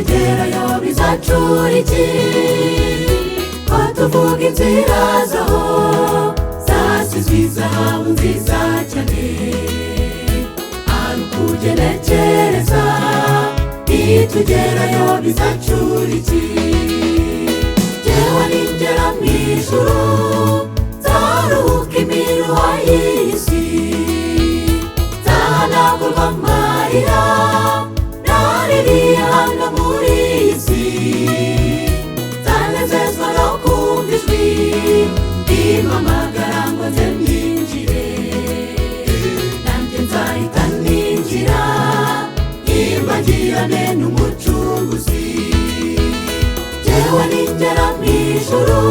nitugerayo bizacura iki ko tuvuga inzira zaho zasizwe izahabu nziza cyane ari ukugenekereza nitugerayo bizacura iki jyewe ningera mu ijuru nzaruhuka imiruho y'isi nzahanagurwa amarira naririye hano muri iyi si nzanezezwa no kumva ijwi rimpamagara ngo nze ninjire nanjye nzahita ninjira nyimbagirane n'umucunguzi jyewe ningera mu ijuru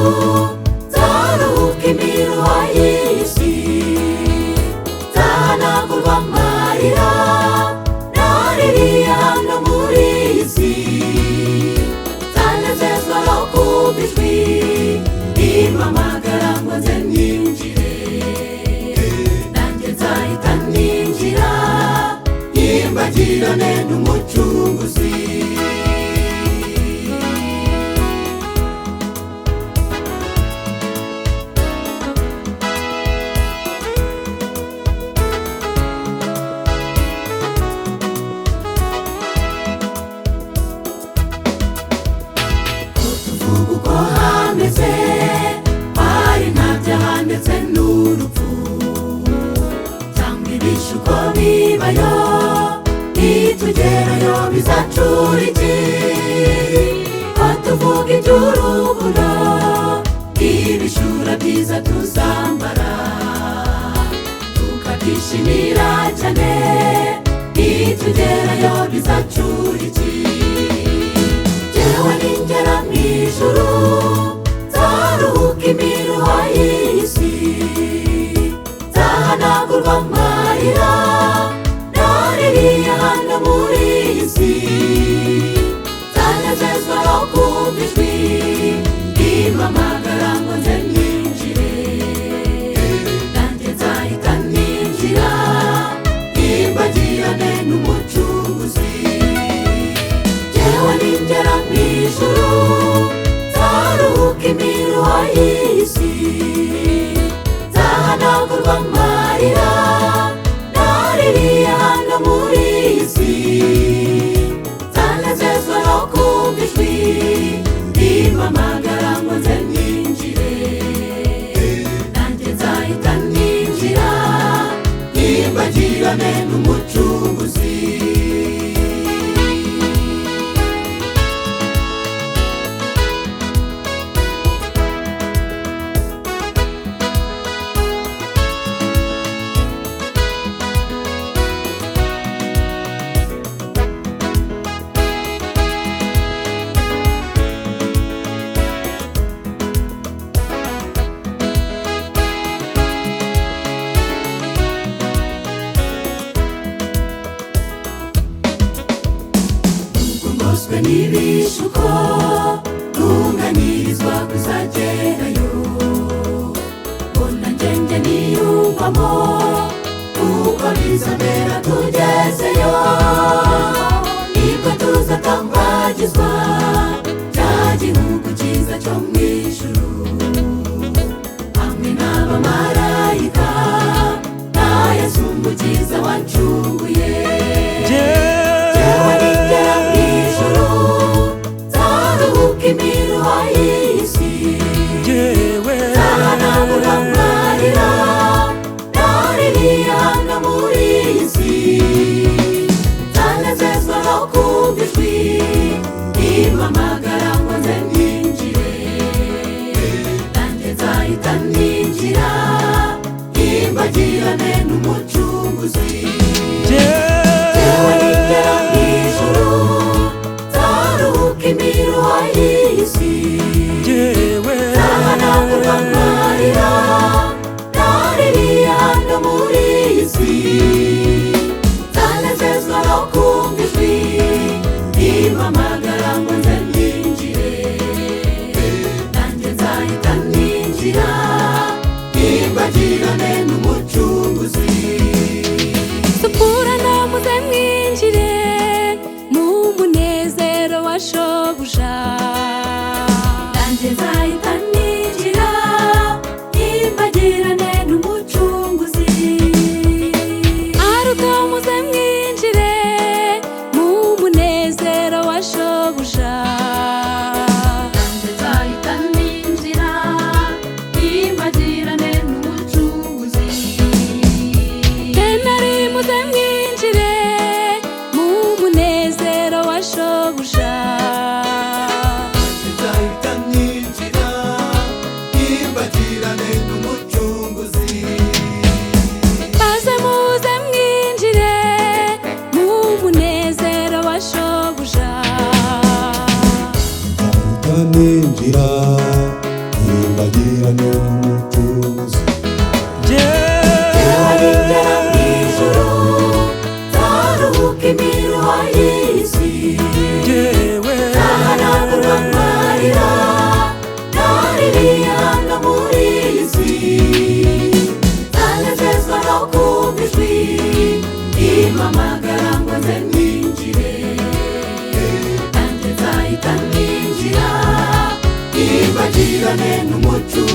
nzaruhuka imiruho y'isi nzahanagurwa amarira naririye hano muri iyi si nzanezezwa no kumva ijwi rimpamagara ngo nze ninjire nanjye nzahita ninjira nyimbagirane n'umucunguzi uko hameze hari nta byaha ndetse n'urupfu cyangwa ibishuko bibayo nitugerayo bizacura iki ko tuvuga iby'urukundo ibishura byiza tuzambara tukabyishimira cyane nitugerayo bizacura iki jyewe ningera mu ijuru nzaruhuka imiruho y'isi nzahanagurwa amarira naririye hano muri iyi si nzanezezwa no kumva ijwi rimpamagara ngo nze ninjire nanjye nzahita ninjira nyimbagirane n'umucunguzi jyewe ningera mu ijuru nzaruhuka imiruho y'isi nzahanagurwa amarira naririye hano muri iyi si nzanezezwa no kumva ijwi rimpamagara ngo nze ninjire nanjye nzahita ninjira nyimbagirane n'umucunguzi ngoswe n'ibishuko ntunganirizwa kuzagerayo mbona njye niyumvamo uko bizabera tugezeyo nibwo tuzatambagizwa cya gihugu cyiza cyo mu ijuru hamwe n'abamarayika na Yesu umukiza wancunguye jyewe ningera mu ijuru nzaruhuka imiruho y'isi nzahanagurwa amarira naririye hano muri iyi si nzanezezwa no kumva ijwi rimpamagara ngo nze ninjire ndabagirane n'umutuzo. Jewe ningera mw'ijuru nzaruhuka imiruho y'isi, nzahanagurwa amarira naririye hano muri iyi si, nzanezezwa no kumva ijwi rimpamagara ngo nze ninjire, nanjye nzahita ninjira nibagirane n'umucunguzi.